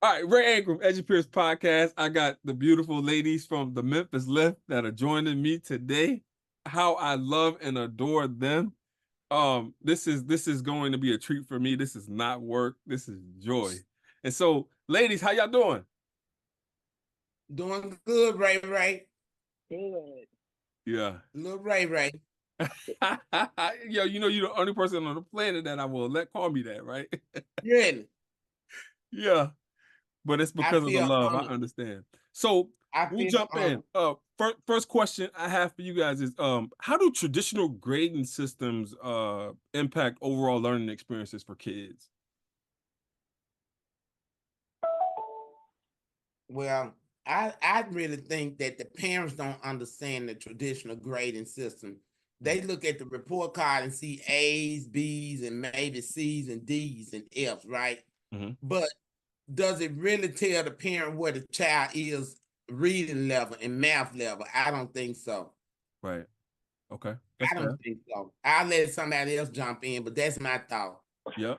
All right, Ray Ankrum, Pierce podcast. I got the beautiful ladies from the Memphis Lift that are joining me today. How I love and adore them. This is going to be a treat for me. This is not work. This is joy. And so, ladies, how y'all doing? Doing good, Ray Ray. Good. Yeah. Little Ray Ray. Yo, you're the only person on the planet that I will let call me that, right? Really, Yeah. But it's I because of the feel love. I honored. understand. So I we'll feel jump in. honored. First question I have for you guys is how do traditional grading systems impact overall learning experiences for kids? Well, I really think that the parents don't understand the traditional grading system. They look at the report card and see A's, B's, and maybe C's and D's and F's, right? Mm-hmm. But does it really tell the parent where the child is reading level and math level? I don't think so. Right. Okay. That's I fair. don't think so. I'll let somebody else jump in, but that's my thought. Yep.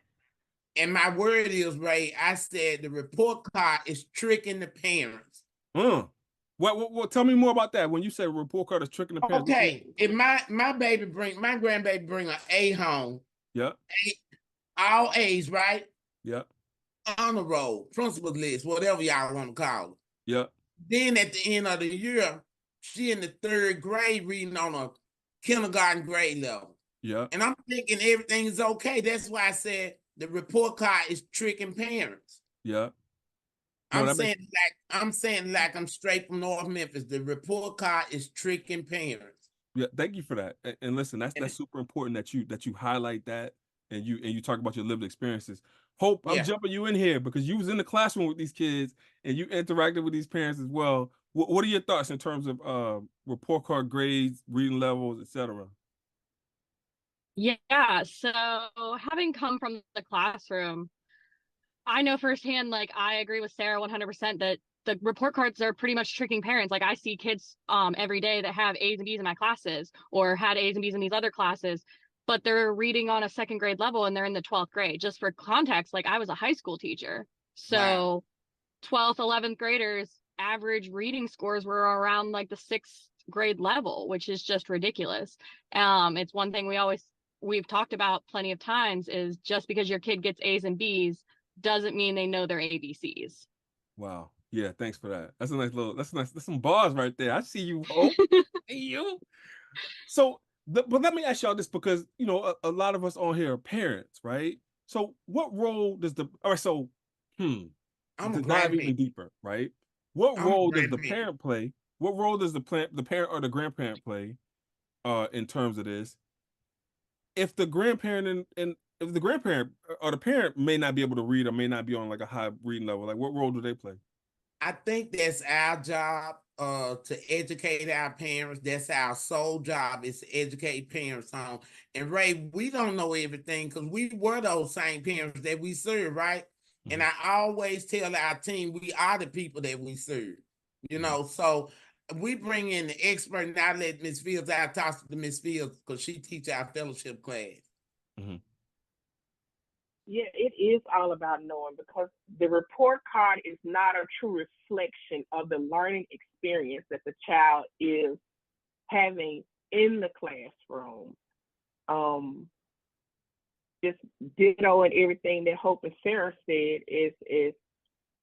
And my word is, Ray, I said the report card is tricking the parents. What tell me more about that. When you say report card is tricking the parents, what you Okay, if my my grandbaby bring an A home, Yep. all A's, right? Yep. Honor roll, principal list, whatever y'all want to call it. Yep. Then at the end of the year, she in the third grade reading on a kindergarten grade level. Yep. And I'm thinking everything is okay. That's why I said the report card is tricking parents. Yep. No, I'm that makes saying like I'm straight from North Memphis. The report card is tricking parents. Yeah, thank you for that. And listen, And that's super important that you highlight that and you talk about your lived experiences. Hope, I'm yeah. jumping you in here because you was in the classroom with these kids and you interacted with these parents as well. What are your thoughts in terms of report card grades, reading levels, etc.? Yeah, so having come from the classroom, I know firsthand, like I agree with Sarah 100% that the report cards are pretty much tricking parents. Like I see kids every day that have A's and B's in my classes or had A's and B's in these other classes, but they're reading on a second grade level and they're in the 12th grade. Just for context, like I was a high school teacher. Wow. So 12th, 11th graders average reading scores were around like the 6th grade level, which is just ridiculous. It's one thing we've talked about plenty of times is just because your kid gets A's and B's doesn't mean they know their ABCs. Wow. Yeah, thanks for that. That's a nice little that's nice. That's some bars right there. I see you, Hope. See you. So, but let me ask y'all this because a lot of us on here are parents, right? So, what role does the all right? So, hmm, I'm a to dive grandparent. even deeper, right? What I'm a role does the grandparent. parent play? What role does the parent or the grandparent play, in terms of this? If the grandparent and if the grandparent or the parent may not be able to read or may not be on like a high reading level, like what role do they play? I think that's our job to educate our parents. That's our sole job is to educate parents on. And Ray, we don't know everything because we were those same parents that we serve, right? And Mhm, I always tell our team we are the people that we serve. mhm, So we bring in the expert, and I let Miss Fields, I toss to Miss Fields because she teach our fellowship class. mhm, Yeah, it is all about knowing because the report card is not a true reflection of the learning experience that the child is having in the classroom. Um, just ditto and everything that Hope and Sarah said is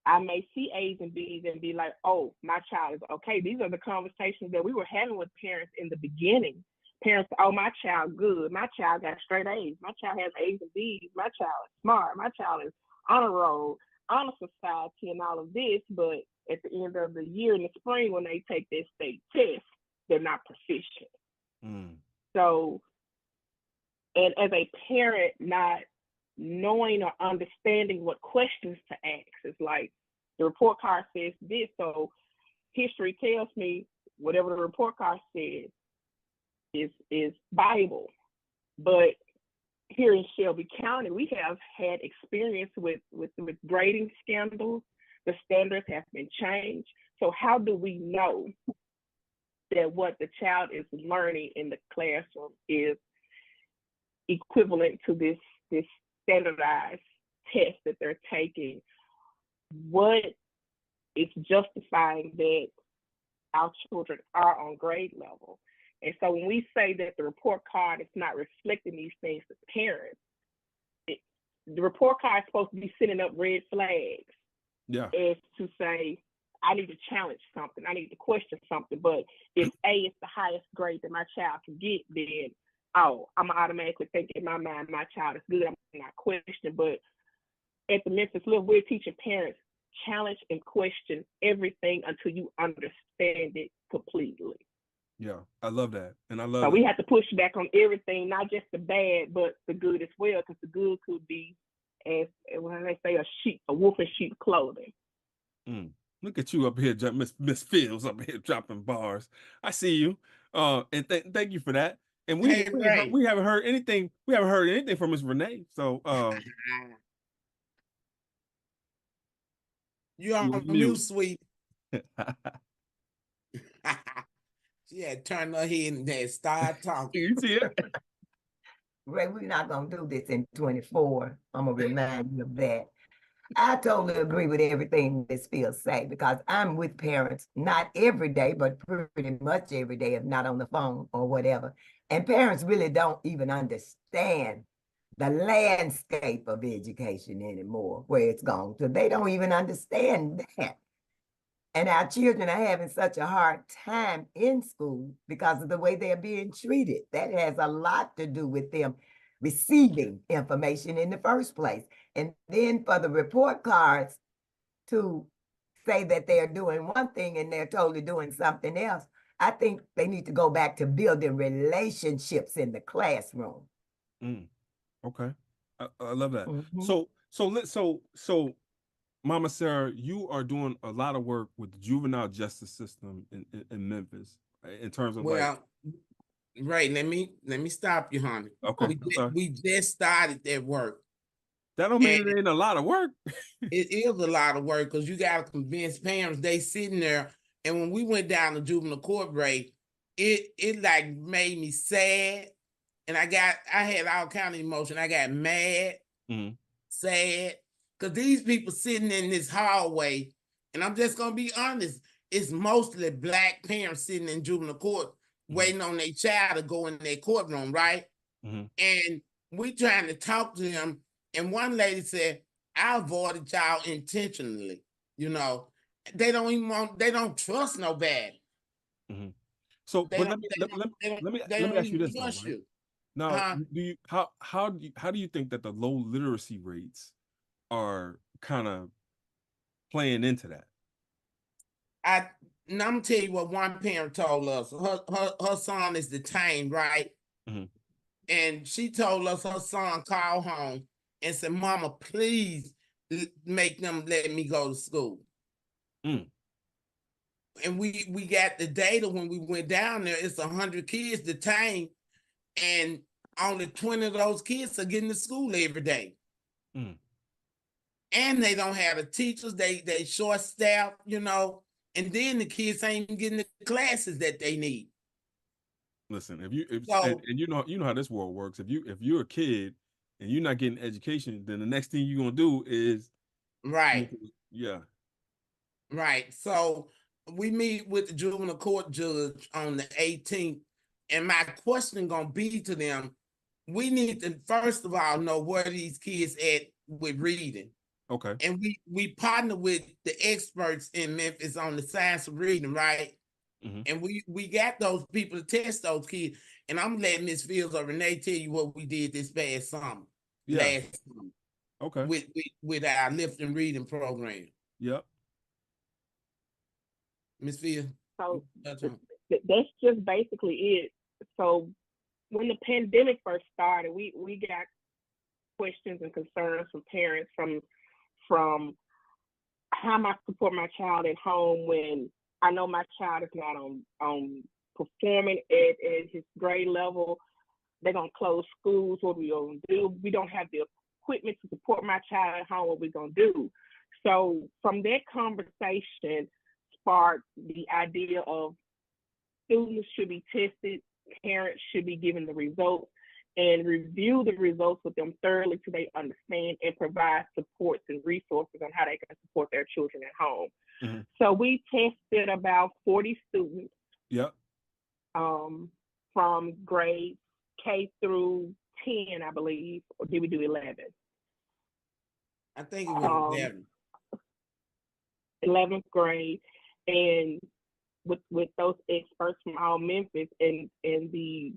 I may see A's and B's and be like, oh, my child is okay. These are the conversations that we were having with parents in the beginning. Parents, oh, my child good. My child got straight A's. My child has A's and B's. My child is smart. My child is honor roll, honor society, and all of this. But at the end of the year in the spring, when they take their state test, they're not proficient. mm, So, and as a parent, not knowing or understanding what questions to ask, it's like the report card says this, so history tells me whatever the report card says is Bible. But here in Shelby County, we have had experience with grading scandals. The standards have been changed. So how do we know that what the child is learning in the classroom is equivalent to this standardized test that they're taking what is justifying that our children are on grade level. And so when we say that the report card is not reflecting these things to parents, the report card is supposed to be sending up red flags. Yeah. As to say, I need to challenge something, I need to question something. But if A is the highest grade that my child can get, then I'm automatically thinking in my mind my child is good. I'm not questioning. But at the Memphis Lift, we're teaching parents challenge and question everything until you understand it completely. Yeah, I love that, and I love. So we have to push back on everything, not just the bad, but the good as well, because the good could be, as when they say, a wolf in sheep's clothing. Look at you up here, Miss Fields up here dropping bars. I see you, and thank you for that. And we haven't heard anything. We haven't heard anything from Miss Renee. So you're on mute, sweet. She had turned her head and then start talking. You see it? Ray, we're not going to do this in 24. I'm going to remind you of that. I totally agree with everything Ms. Fields say, because I'm with parents, not every day, but pretty much every day, if not on the phone or whatever. And parents really don't even understand the landscape of education anymore, where it's gone to. They don't even understand that. And our children are having such a hard time in school because of the way they're being treated. That has a lot to do with them receiving information in the first place. And then for the report cards to say that they're doing one thing and they're totally doing something else, I think they need to go back to building relationships in the classroom. Okay, I love that. So Mama Sarah, you are doing a lot of work with the juvenile justice system in Memphis, in terms of Ray, let me stop you, honey. Okay, we just started that work. That don't mean it ain't a lot of work. It is a lot of work, because you got to convince parents. They sitting there, and when we went down to juvenile court, Ray, it like made me sad, and I had all kind of emotion. I got mad, sad, because these people sitting in this hallway, and I'm just gonna be honest, it's mostly Black parents sitting in juvenile court waiting on their child to go in their courtroom, right? And we trying to talk to them, and one lady said, I avoided y'all intentionally. You know, they don't trust nobody. So, but let me ask you this though, right? Now, how do you think that the low literacy rates are kind of playing into that? I'm gonna tell you what one parent told us. Her son is detained, right? And she told us her son called home and said, Mama, please make them let me go to school. And we got the data when we went down there. It's 100 kids detained, and only 20 of those kids are getting to school every day. And they don't have the teachers. They short staffed, you know. And then the kids ain't even getting the classes that they need. Listen, and you know how this world works. If you're a kid and you're not getting education, then the next thing you're gonna do is right. So we meet with the juvenile court judge on the 18th, and my question gonna be to them: we need to first of all know where these kids at with reading. Okay. And we partner with the experts in Memphis on the science of reading, right? And we got those people to test those kids. And I'm letting Ms. Fields or Renee tell you what we did this past summer. Last summer. Okay. With our Lift and Reading program. Yep. Ms. Fields. So that's just basically it. So when the pandemic first started, we got questions and concerns from parents from how am I support my child at home when I know my child is not on performing at his grade level. They're gonna close schools. What we gonna do? We don't have the equipment to support my child at home. What we gonna do? So from that conversation sparked the idea of students should be tested, parents should be given the results, and review the results with them thoroughly so they understand and provide supports and resources on how they can support their children at home. Mm-hmm. So we tested about 40 students. Yep. From grades K through 10, I believe, or did we do 11? I think it was 11th grade, and with those experts from all Memphis, and the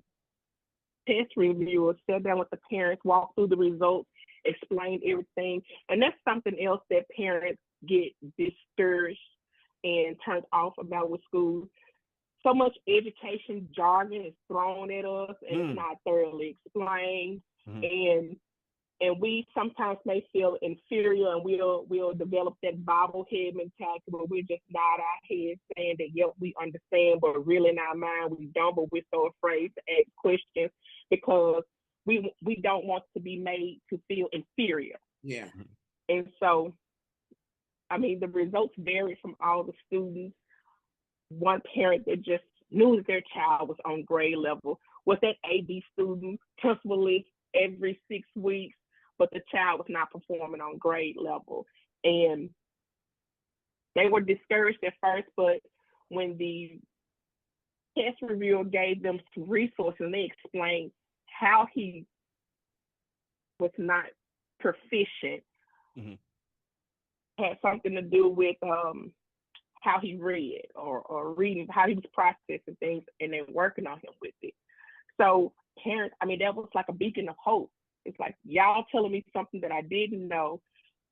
test reviewers sat down with the parents, walked through the results, explained everything, and that's something else that parents get discouraged and turned off about with schools. So much education jargon is thrown at us, and it's not thoroughly explained. And we sometimes may feel inferior, and we'll develop that bobblehead mentality where we're just nod our heads saying that, yep, we understand, but really in our mind we don't, but we're so afraid to ask questions because we don't want to be made to feel inferior. Yeah. And so, I mean, the results vary from all the students. One parent that just knew that their child was on grade level was that AB student, principal list every 6 weeks, but the child was not performing on grade level. And they were discouraged at first, but when the test reviewer gave them some resources and they explained how he was not proficient, had something to do with how he read or reading, how he was processing things, and then working on him with it. So parents, I mean, that was like a beacon of hope. It's like, y'all telling me something that I didn't know.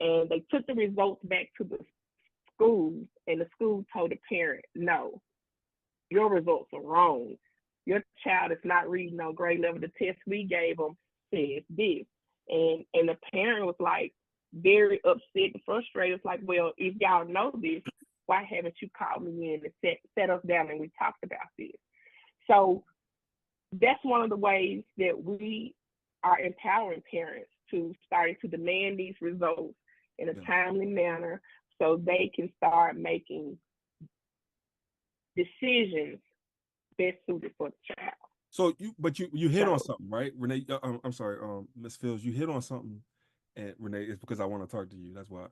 And they took the results back to the school, and the school told the parent, no, your results are wrong. Your child is not reading on grade level. The test we gave them says this. And the parent was like very upset and frustrated. It's like, well, if y'all know this, why haven't you called me in and set us down and we talked about this? So that's one of the ways that we are empowering parents to starting to demand these results in a timely manner so they can start making decisions best suited for the child. So you hit on something, right, Renee? I'm sorry, Ms. Fields, you hit on something, and Renee, it's because I want to talk to you. That's why.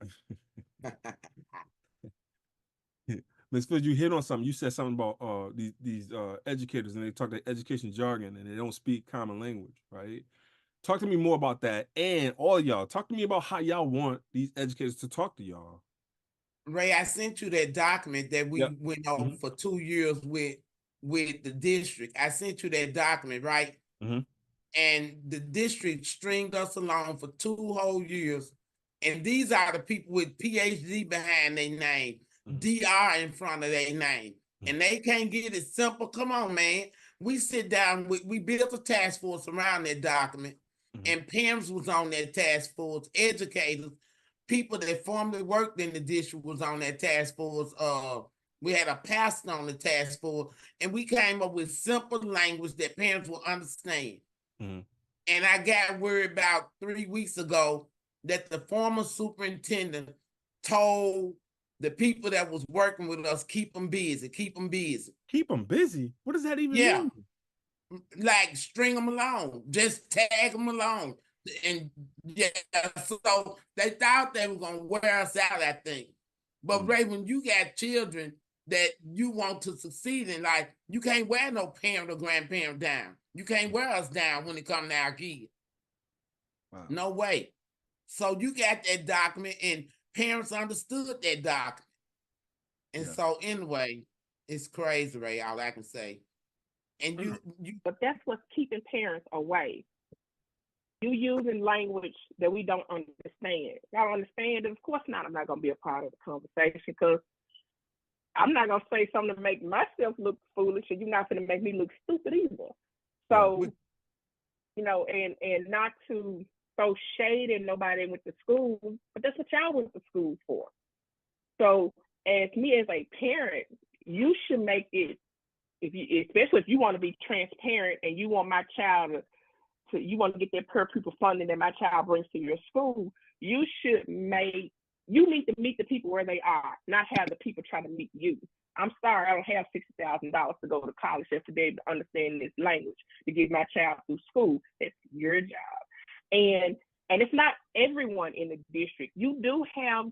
Ms. Fields, you hit on something. You said something about these educators, and they talk the education jargon, and they don't speak common language, right? Talk to me more about that, and all y'all. Talk to me about how y'all want these educators to talk to y'all. Ray, I sent you that document that we went over for 2 years with the district. I sent you that document, right? And the district stringed us along for 2 whole years. And these are the people with PhD behind their name, DR in front of their name. And they can't get it simple. Come on, man. We sit down, we built a task force around that document, and parents was on that task force, educators, people that formerly worked in the district was on that task force. We had a pastor on the task force, and we came up with simple language that parents will understand. And I got word about 3 weeks ago that the former superintendent told the people that was working with us, keep them busy, keep them busy. Keep them busy? What does that even mean? Like string them along, just tag them along. And so they thought they were going to wear us out, I think. But Ray, when you got children that you want to succeed in life, you can't wear no parent or grandparent down. You can't wear us down when it comes to our kids. Wow. No way. So you got that document, and parents understood that document. And so anyway, it's crazy, Ray, all I can say. And but that's what's keeping parents away. You using language that we don't understand. Y'all understand it? Of course not. I'm not going to be a part of the conversation because I'm not going to say something to make myself look foolish, and you're not going to make me look stupid either. So, you know, and not to throw shade at nobody with the school, but that's what y'all went to school for. So as me as a parent, you should make it, especially if you want to be transparent and you want my child you want to get that per pupil funding that my child brings to your school, you should make you need to meet the people where they are, not have the people try to meet you. I'm sorry, I don't have $60,000 to go to college just to be able to understand this language to get my child through school. That's your job. And it's not everyone in the district. You do have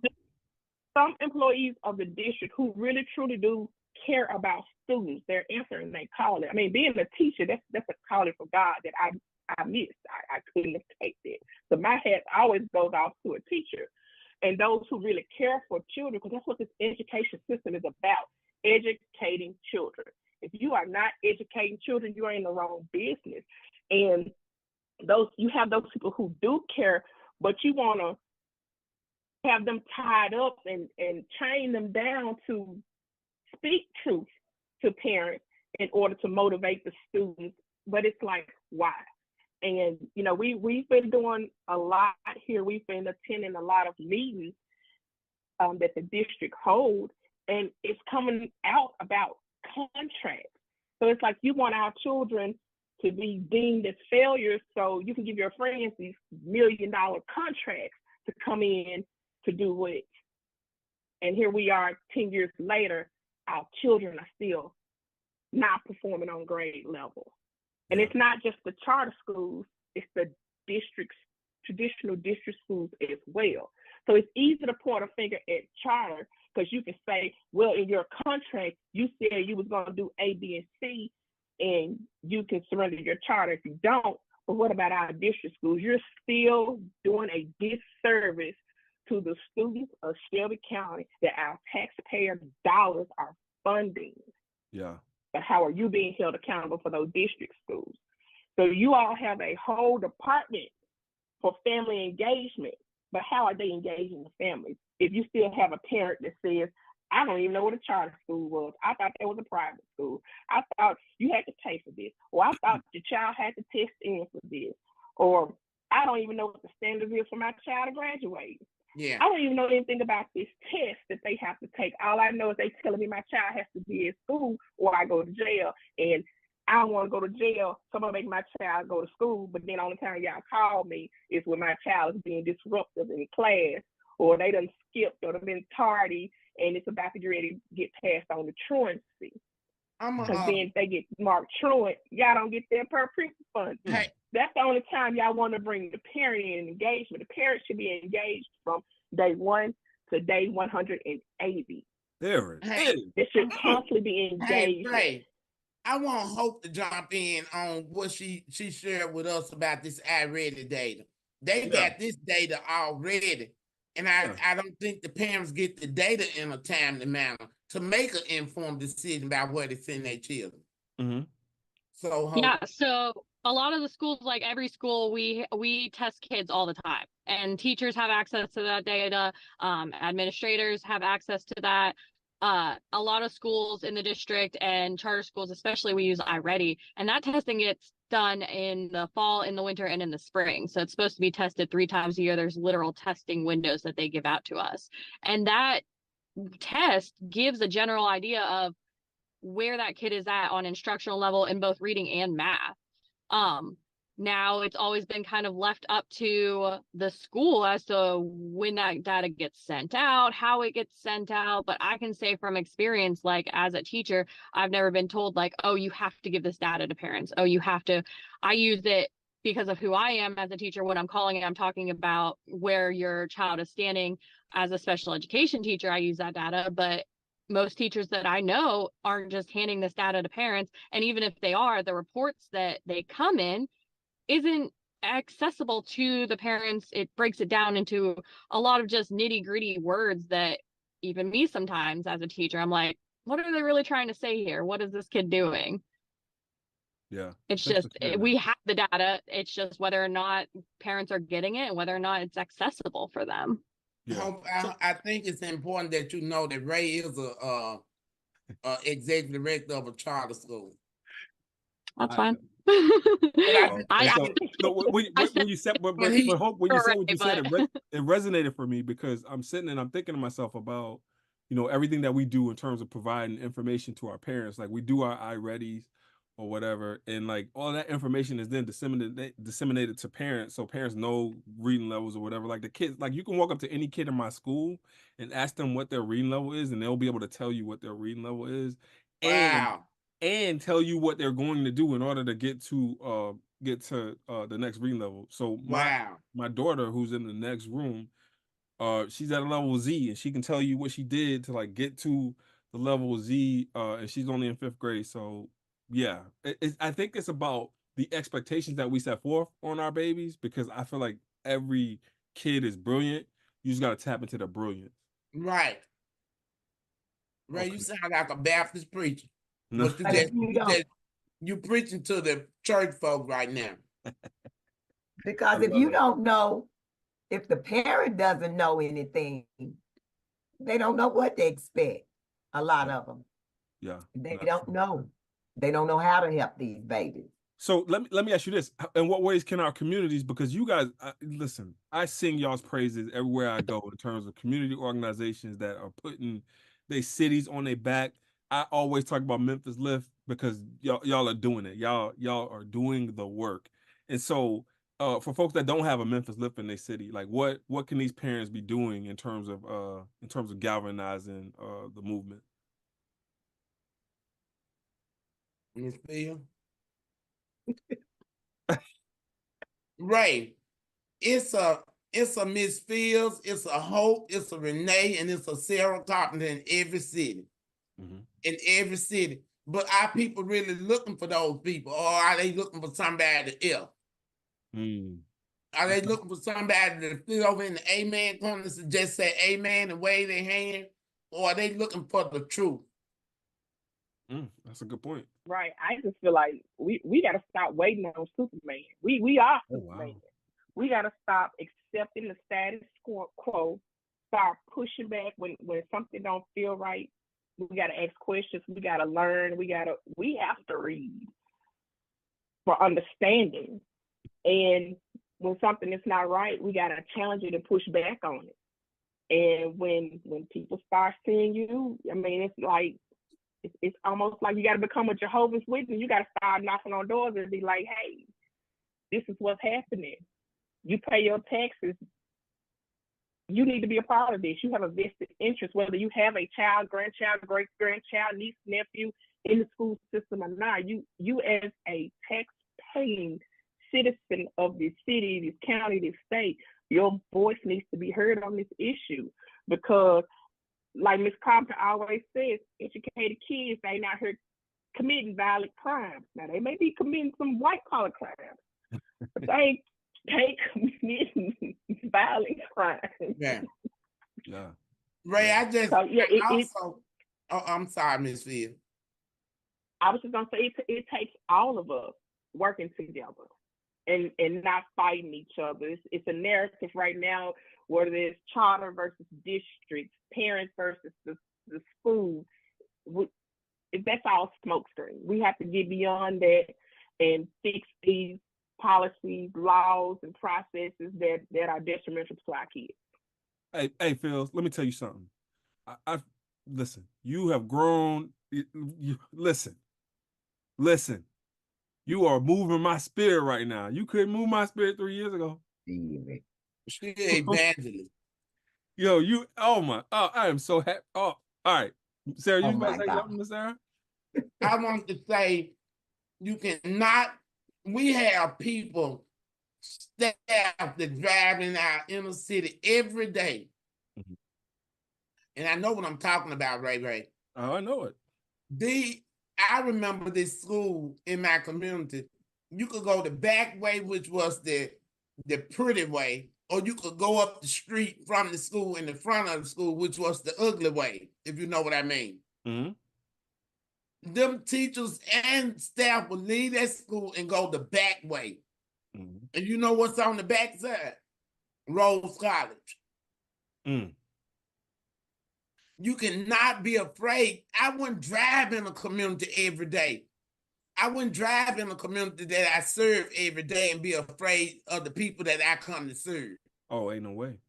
some employees of the district who really truly do care about students. They're answering their calling. I mean, being a teacher, that's a calling from God that I missed. I couldn't have taken it. So my hat always goes off to a teacher and those who really care for children, because that's what this education system is about, educating children. If you are not educating children, you are in the wrong business. And you have those people who do care, but you want to have them tied up and train them down to speak truth to parents in order to motivate the students. But it's like, why? And, you know, we've been doing a lot here. We've been attending a lot of meetings that the district holds, and it's coming out about contracts. So it's like you want our children to be deemed as failures so you can give your friends these $1 million contracts to come in to do it. And here we are 10 years later, our children are still not performing on grade level. And it's not just the charter schools, it's the districts, traditional district schools as well. So it's easy to point a finger at charter because you can say, well, in your contract, you said you was going to do A, B, and C, and you can surrender your charter if you don't. But what about our district schools? You're still doing a disservice to the students of Shelby County that our taxpayer dollars are funding. Yeah. But how are you being held accountable for those district schools? So you all have a whole department for family engagement, but how are they engaging the families? If you still have a parent that says, I don't even know what a charter school was. I thought that was a private school. I thought you had to pay for this. Or I thought your child had to test in for this. Or I don't even know what the standard is for my child to graduate. Yeah. I don't even know anything about this test that they have to take. All I know is they telling me my child has to be in school or I go to jail. And I don't want to go to jail, so I'm going to make my child go to school. But then the only time y'all call me is when my child is being disruptive in class, or they done skipped or they've been tardy and it's about to get ready to get passed on to truancy. Because then if they get marked truant, y'all don't get their per pupil fund. Hey. That's the only time y'all want to bring the parent in engagement. The parent should be engaged from day 1 to day 180. There it is. They should constantly be engaged. Hey, I want Hope to jump in on what she shared with us about this iReady data. They got this data already, and I don't think the parents get the data in a timely manner to make an informed decision about where to send their children. Mm-hmm. So Hope. Yeah, so a lot of the schools, like every school, we test kids all the time, and teachers have access to that data. Administrators have access to that. A lot of schools in the district and charter schools, especially, we use iReady, and that testing gets done in the fall, in the winter, and in the spring. So it's supposed to be tested 3 times a year. There's literal testing windows that they give out to us, and that test gives a general idea of where that kid is at on instructional level in both reading and math. Now it's always been kind of left up to the school as to when that data gets sent out, how it gets sent out. But I can say from experience, like as a teacher, I've never been told like, oh, you have to give this data to parents. Oh, you have to. I use it because of who I am as a teacher. When I'm calling it, I'm talking about where your child is standing as a special education teacher. I use that data, but most teachers that I know aren't just handing this data to parents. And even if they are, the reports that they come in isn't accessible to the parents. It breaks it down into a lot of just nitty gritty words that even me sometimes as a teacher, I'm like, what are they really trying to say here? What is this kid doing? Yeah. It's just, we have the data. It's just whether or not parents are getting it and whether or not it's accessible for them. Yeah. I think it's important that you know that Ray is a executive director of a charter school. That's fine. When you said what you said, it resonated for me because I'm sitting and I'm thinking to myself about, you know, everything that we do in terms of providing information to our parents. Like we do our iReadies, or whatever, and like all that information is then disseminated to parents, so parents know reading levels or whatever. Like the kids, like you can walk up to any kid in my school and ask them what their reading level is, and they'll be able to tell you what their reading level is, and Wow. tell you what they're going to do in order to get to the next reading level. So Wow. my daughter, who's in the next room, she's at a level Z, and she can tell you what she did to like get to the level Z, and she's only in 5th grade. So yeah, I think it's about the expectations that we set forth on our babies, because I feel like every kid is brilliant. You just got to tap into their brilliance. Right. Ray, you Okay. sound like a Baptist preacher. No. But But if you don't, you preaching to the church folk right now. I because if love you it. don't know, if the parent doesn't know anything, they don't know what to expect. A lot of them, Yeah, they that's don't true. know. They don't know how to help these babies. So let me ask you this: in what ways can our communities? Because you guys, listen, I sing y'all's praises everywhere I go in terms of community organizations that are putting their cities on their back. I always talk about Memphis Lift because y'all are doing it. Y'all are doing the work. And so, for folks that don't have a Memphis Lift in their city, like what can these parents be doing in terms of galvanizing the movement? Miss Phil? Ray, it's a Miss Fields, it's a Hope, it's a Renee, and it's a Sarah Carpenter in every city. Mm-hmm. In every city. But are people really looking for those people, or are they looking for somebody else? Mm. Are they looking for somebody to sit over in the amen corner to just say amen and wave their hand? Or are they looking for the truth? That's a good point. Right. I just feel like we got to stop waiting on Superman. We are Oh Superman. wow. We got to stop accepting the status quo. Start pushing back when something don't feel right. We got to ask questions. We got to learn. We have to read for understanding. And when something is not right, we got to challenge it and push back on it. And when people start seeing you, I mean, it's like it's almost like you got to become a Jehovah's Witness. You got to start knocking on doors and be like, hey, this is what's happening. You pay your taxes. You need to be a part of this. You have a vested interest, whether you have a child, grandchild, great grandchild, niece, nephew in the school system or not. You as a tax-paying citizen of this city, this county, this state, your voice needs to be heard on this issue, because like Ms. Compton always says, educated kids, they not here committing violent crimes. Now they may be committing some white collar crimes, but they committing violent crimes. Yeah. Yeah. Ray, Yeah. So yeah, I'm sorry, Miss Phil. I was just gonna say it takes all of us working together and not fighting each other. It's a narrative right now where there's charter versus districts, parents versus the school. That's all smokescreen. We have to get beyond that and fix these policies, laws, and processes that are detrimental to our kids. Hey, Phil, let me tell you something. I listen. You have grown. Listen. You are moving my spirit right now. You couldn't move my spirit 3 years ago. She evangelist. Yo, you. Oh my. Oh, I am so happy. Oh, all right, Sarah. You Oh about my to say God. something, Miss Sarah? I want to say you cannot. We have people, staff that drive in our inner city every day. Mhm. And I know what I'm talking about, Ray. Oh, I know it. I remember this school in my community. You could go the back way, which was the pretty way, or you could go up the street from the school in the front of the school, which was the ugly way, if you know what I mean. Mm-hmm. Them teachers and staff would leave that school and go the back way. Mm-hmm. And you know what's on the back side? Rose College. Mm. You cannot be afraid. I wouldn't drive in a community every day. I wouldn't drive in a community that I serve every day and be afraid of the people that I come to serve. Oh, ain't no way.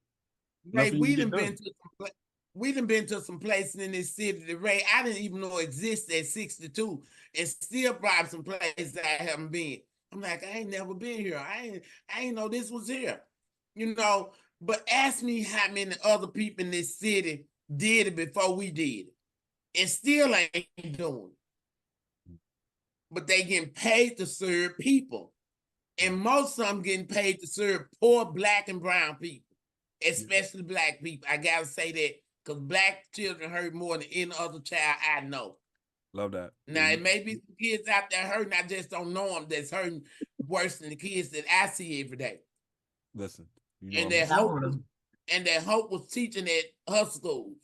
Ray, Nothing you we can done get been done. to some we done been to some places in this city that Ray, I didn't even know existed at 62, and still probably some places I haven't been. I'm like, I ain't never been here. I ain't know this was here. You know, but ask me how many other people in this city did it before we did it. And still ain't doing it. But they getting paid to serve people. And most of them getting paid to serve poor Black and brown people, especially Black people. I gotta say that because Black children hurt more than any other child I know. Love that. Now, it may be some kids out there hurting. I just don't know them that's hurting worse than the kids that I see every day. Listen, you know, And that hope was teaching at her schools.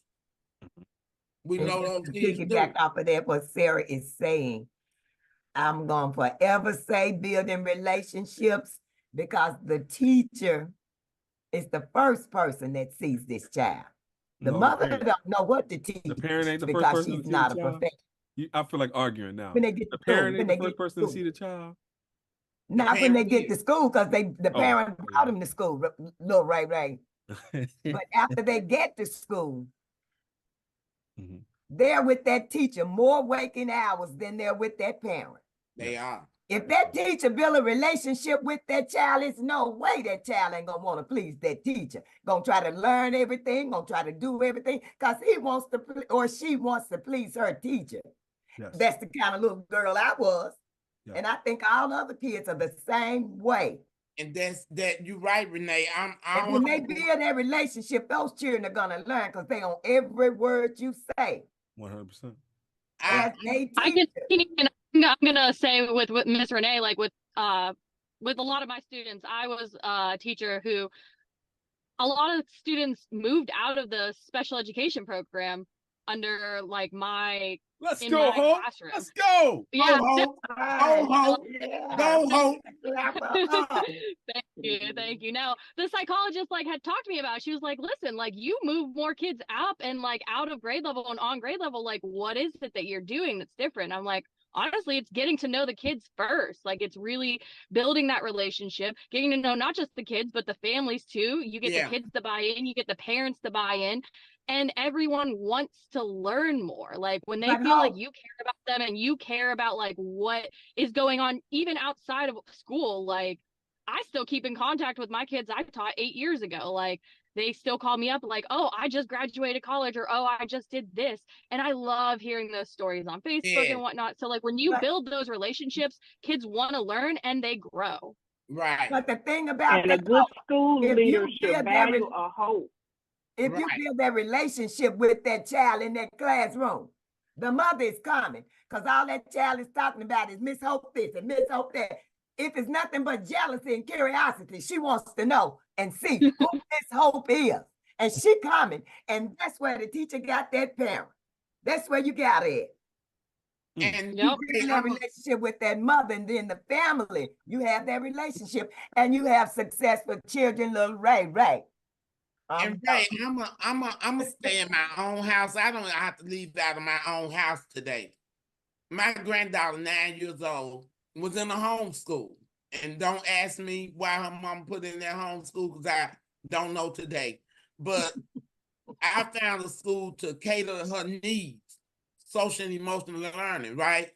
We know those kids do. Piggyback off of that, what Sarah is saying. I'm going to forever say building relationships because the teacher is the first person that sees this child. The mother don't know what to teach. The parent ain't the first because person she's to see not the a child. professional. I feel like arguing now. When they get the to school, parent ain't when the they first get person to to see the child. Not when they get to school, because the parent brought yeah. them to school, little Ray. But after they get to school, they're with that teacher more waking hours than they're with that parent. They are. If that teacher build a relationship with that child, it's no way that child ain't gonna want to please that teacher. Gonna try to learn everything, gonna try to do everything, because he wants to, or she wants to please her teacher. Yes. That's the kind of little girl I was. Yeah. And I think all other kids are the same way. And that you're right, Renee. And when they build that relationship, those children are gonna learn because they on every word you say. 100%. As they I'm gonna say with Miss Renee, like with a lot of my students, I was a teacher who a lot of students moved out of the special education program under like my Let's go, Hope. classroom. Let's go. Yeah. Go, Hope. Go, Hope. Thank you. Now, the psychologist like had talked to me about it. She was like, listen, like you move more kids up and like out of grade level and on grade level, like what is it that you're doing that's different? I'm like, honestly, it's getting to know the kids first. Like it's really building that relationship, getting to know not just the kids, but the families too. You get the kids to buy in, you get the parents to buy in, and everyone wants to learn more. Like when they feel like you care about them and you care about like what is going on, even outside of school, like I still keep in contact with my kids I taught 8 years ago. Like they still call me up like, oh, I just graduated college, or oh, I just did this. And I love hearing those stories on Facebook and whatnot. So like when you build those relationships, kids want to learn and they grow. Right. But the thing about a good school leader should value a hope. If you build that relationship with that child in that classroom, the mother is coming because all that child is talking about is Miss Hope this and Miss Hope that. If it's nothing but jealousy and curiosity, she wants to know and see who Miss Hope is. And she coming. And that's where the teacher got that parent. That's where you got it. And you build that relationship with that mother, and then the family, you have that relationship, and you have success for children, little Ray. And Ray, I'm a stay in my own house. I don't have to leave out of my own house today. My granddaughter, 9 years old, was in a homeschool. And don't ask me why her mom put in that homeschool, because I don't know today. But I found a school to cater to her needs, social and emotional learning, right?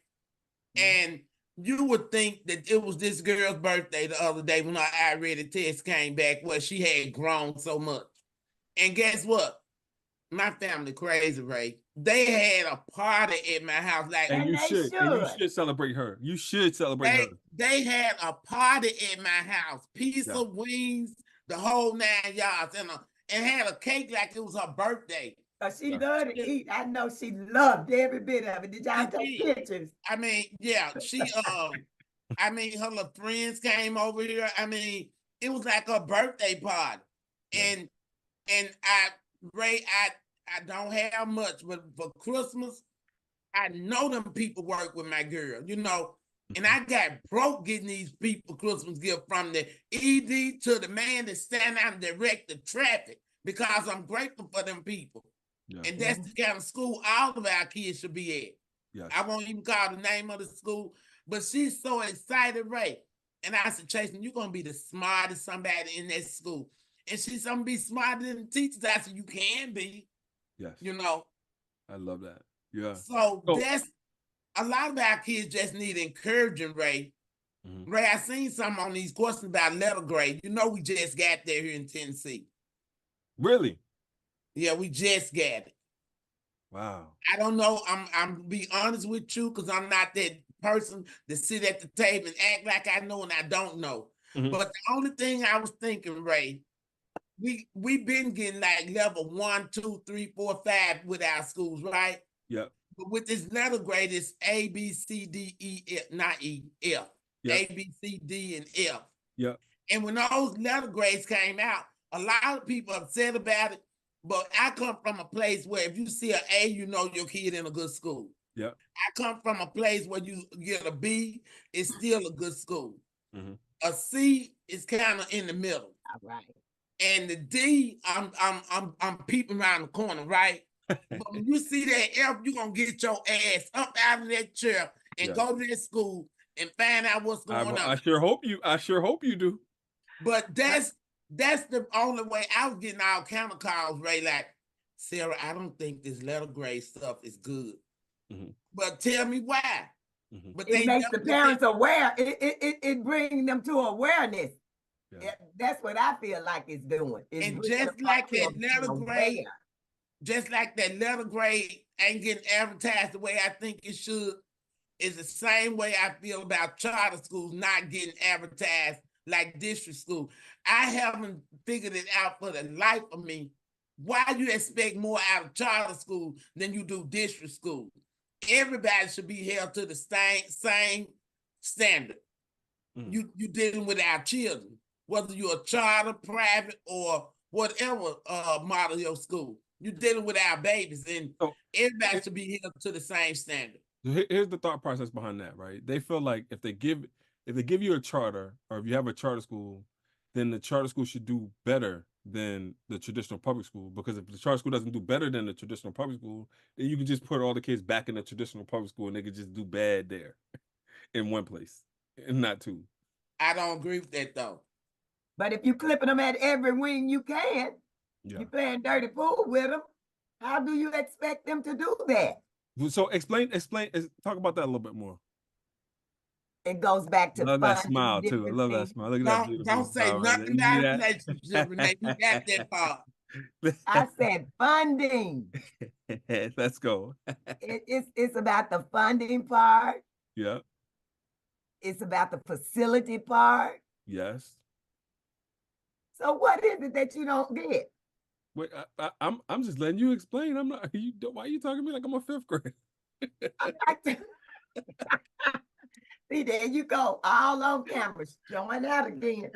And you would think that it was this girl's birthday the other day when her I-ready test came back where she had grown so much. And guess what? My family crazy, Ray. They had a party at my house. Like, and you should celebrate her. You should celebrate her. They had a party at my house. Pizza, wings, the whole 9 yards, and had a cake like it was her birthday. She loved to eat. I know she loved every bit of it. Did y'all take pictures? I mean, yeah, she I mean, her little friends came over here. I mean, it was like a birthday party. And I don't have much, but for Christmas, I know them people work with my girl, you know, and I got broke getting these people Christmas gift from the ED to the man that stand out and direct the traffic, because I'm grateful for them people. Yeah. And that's the kind of school all of our kids should be at. Yes. I won't even call the name of the school, but she's so excited, Ray. And I said, Tracy, you're going to be the smartest somebody in that school. And she said, I'm going to be smarter than the teachers. I said, you can be. Yes. You know. I love that. Yeah. So Oh. that's a lot of our kids just need encouraging, Ray. Ray, I seen something on these questions about letter grade. You know, we just got there here in Tennessee. Really? Yeah, we just got it. Wow. I don't know. I'm be honest with you, because I'm not that person that sit at the table and act like I know and I don't know. But the only thing I was thinking, Ray, we've been getting like level 1, 2, 3, 4, 5 with our schools, right? Yep. But with this letter grade, it's A, B, C, D, E, F, not E, F. Yep. A, B, C, D, and F. Yep. And when those letter grades came out, a lot of people upset about it. But I come from a place where if you see an A, you know your kid in a good school. Yeah. I come from a place where you get a B, it's still a good school. A C is kind of in the middle. All right. And the D, I'm peeping around the corner, right? But when you see that F, you're gonna get your ass up out of that chair and go to that school and find out what's going on. I sure hope you do. But that's the only way I was getting all counter calls, Ray. Like, Sarah, I don't think this letter grade stuff is good. But tell me why. But it makes the parents aware. It brings them to awareness. Yeah. That's what I feel like it's doing. And just like that letter grade, ain't getting advertised the way I think it should, is the same way I feel about charter schools not getting advertised like district school. I haven't figured it out for the life of me why you expect more out of charter school than you do district school. Everybody should be held to the same standard. You dealing with our children, whether you're a charter, private, or whatever model your school. You're dealing with our babies, and everybody should be held to the same standard. Here's the thought process behind that, right? They feel like if they give you a charter, or if you have a charter school, then the charter school should do better than the traditional public school. Because if the charter school doesn't do better than the traditional public school, then you can just put all the kids back in the traditional public school and they could just do bad there in one place and not two. I don't agree with that though. But if you clipping them at every wing you can, you playing dirty pool with them, how do you expect them to do that? So explain, talk about that a little bit more. It goes back to love that smile too. I love that smile. Look at that beautiful Don't say smile nothing right about relationship, Renee. You got that part. I said funding. Let's go. It's about the funding part. Yeah. It's about the facility part. Yes. So what is it that you don't get? Wait, I'm just letting you explain. I'm not. Why are you talking to me like I'm a fifth grade? See, there you go, all on camera, showing that again.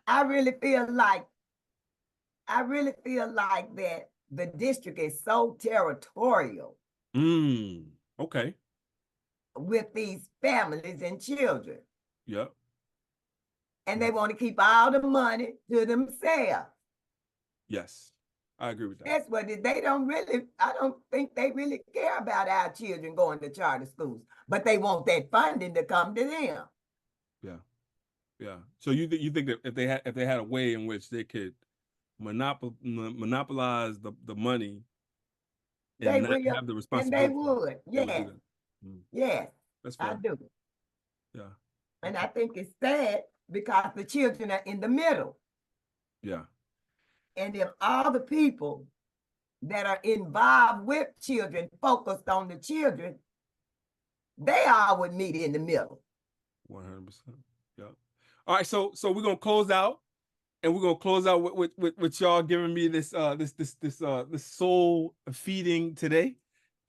I really feel like that the district is so territorial. Okay. With these families and children. Yep. And they want to keep all the money to themselves. Yes, I agree with that. That's what I don't think they really care about our children going to charter schools, but they want that funding to come to them. Yeah. Yeah. So you think that if they had a way in which they could monopolize the money and not have the responsibility. And they would. Yes. Yes. That's fair. I do. Yeah. And I think it's sad because the children are in the middle. Yeah. And if all the people that are involved with children focused on the children, they all would meet in the middle. 100%. Yeah. All right. So we're gonna close out, and we're gonna close out with y'all giving me this soul feeding today,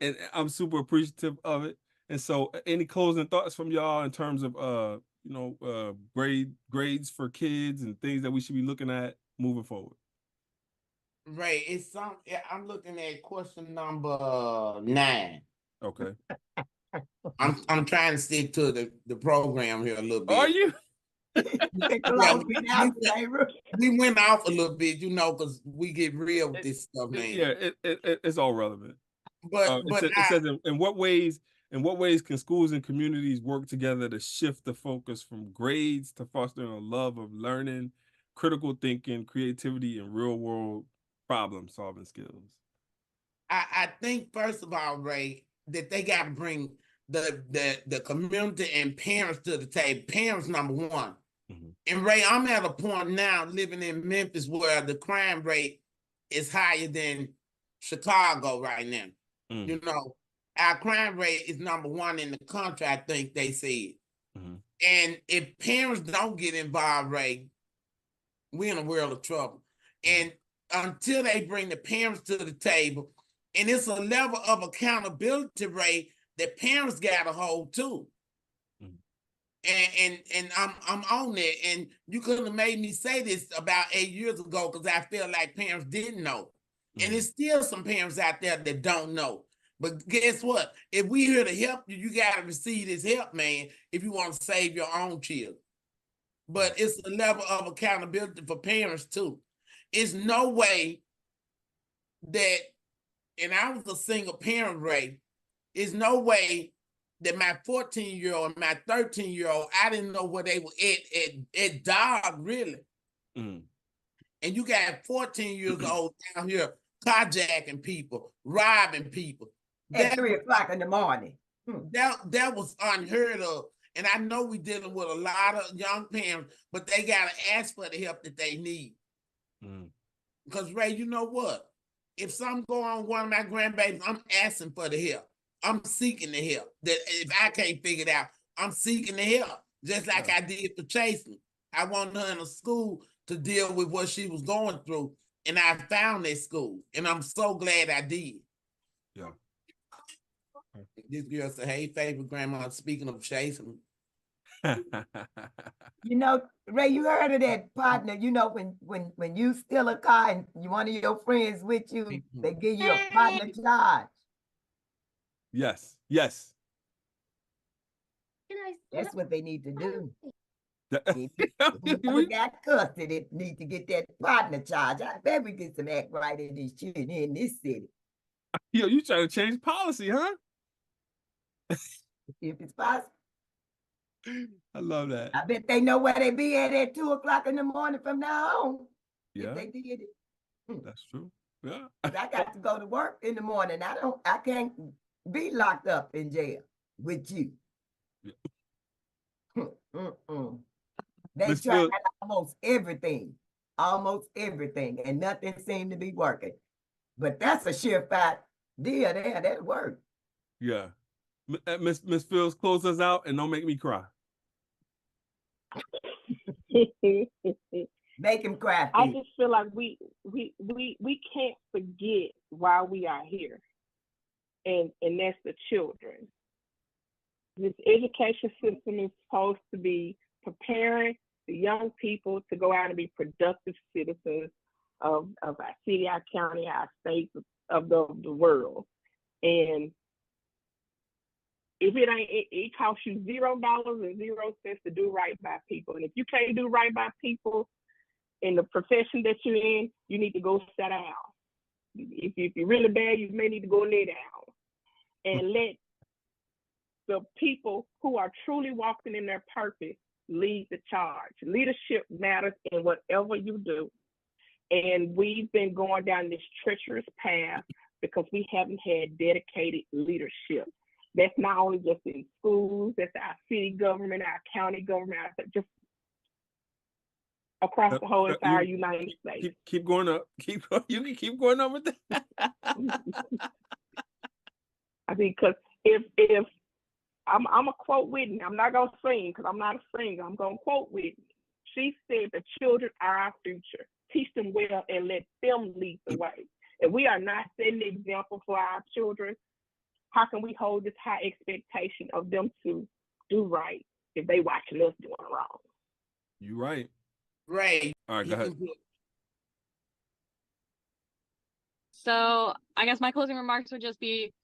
and I'm super appreciative of it. And so, any closing thoughts from y'all in terms of grades for kids and things that we should be looking at moving forward? Right. I'm looking at question number 9. Okay. I'm trying to stick to the program here a little bit. Are you? We went off a little bit, because we get real with this stuff, man. Yeah, it's all relevant. But it says in what ways can schools and communities work together to shift the focus from grades to fostering a love of learning, critical thinking, creativity, and real world problem solving skills? I think first of all, Ray, that they got to bring the community and parents to the table. Parents number one. Mm-hmm. And Ray, I'm at a point now living in Memphis where the crime rate is higher than Chicago right now. Mm. You know, our crime rate is number one in the country, I think they said. Mm-hmm. And if parents don't get involved, Ray, we're in a world of trouble. And until they bring the parents to the table, and it's a level of accountability, Ray, that parents got to hold too. And I'm on it. And you couldn't have made me say this about 8 years ago because I feel like parents didn't know. And there's still some parents out there that don't know. But guess what? If we here to help you, you got to receive this help, man, if you want to save your own children. But it's a level of accountability for parents too. It's no way that, and I was a single parent, Ray, there's no way that my 14-year-old and my 13-year-old, I didn't know where they were at dog, really. Mm. And you got 14 years old down here carjacking people, robbing people. At 3 o'clock in the morning. That was unheard of. And I know we're dealing with a lot of young parents, but they got to ask for the help that they need. Because, Ray, you know what? If something go on with one of my grandbabies, I'm asking for the help. I'm seeking the help. That if I can't figure it out, I'm seeking the help. Just like I did for Chasing. I wanted her in a school to deal with what she was going through. And I found that school. And I'm so glad I did. Yeah. This girl said, hey, favorite grandma, speaking of Chasing. You know, Ray, you heard of that partner, you know, when you steal a car and one of your friends with you, they give you a partner charge. Yes, yes. That's what they need to do. Whoever got custody need to get that partner charge. I bet we get some act right in this children in this city. Yo, you trying to change policy, huh? If it's possible. I love that. I bet they know where they be at 2 o'clock in the morning from now on. Yeah. If they did it. That's true. Yeah. I got to go to work in the morning. I can't be locked up in jail with you. Yeah. They try almost everything, and nothing seemed to be working. But that's a surefire deal there. That work. Yeah. Miss Fields, close us out and don't make me cry. Make him cry. I just feel like we can't forget why we are here, and that's the children. This education system is supposed to be preparing the young people to go out and be productive citizens of our city, our county, our state, of the world. And if it costs you $0.00 to do right by people. And if you can't do right by people in the profession that you're in, you need to go sit down. If you're really bad, you may need to go lay down and let the people who are truly walking in their purpose lead the charge. Leadership matters in whatever you do. And we've been going down this treacherous path because we haven't had dedicated leadership. That's not only just in schools, that's our city government, our county government, just across the whole entire United States. Keep going up. You can keep going up with that. I think because if I'm a quote Whitney, I'm not gonna sing because I'm not a singer. I'm gonna quote Whitney. She said, "The children are our future. Teach them well and let them lead the way." If we are not setting the example for our children, how can we hold this high expectation of them to do right if they watching us doing wrong? You're right. Right. All right, go ahead. So I guess my closing remarks would just be,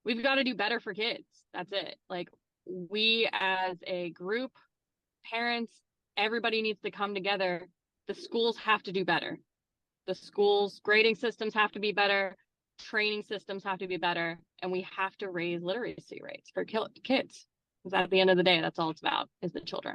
we've got to do better for kids. That's it. Like, we as a group, parents, everybody needs to come together. The schools have to do better. The schools' grading systems have to be better. Training systems have to be better. And we have to raise literacy rates for kids. Because at the end of the day, that's all it's about, is the children.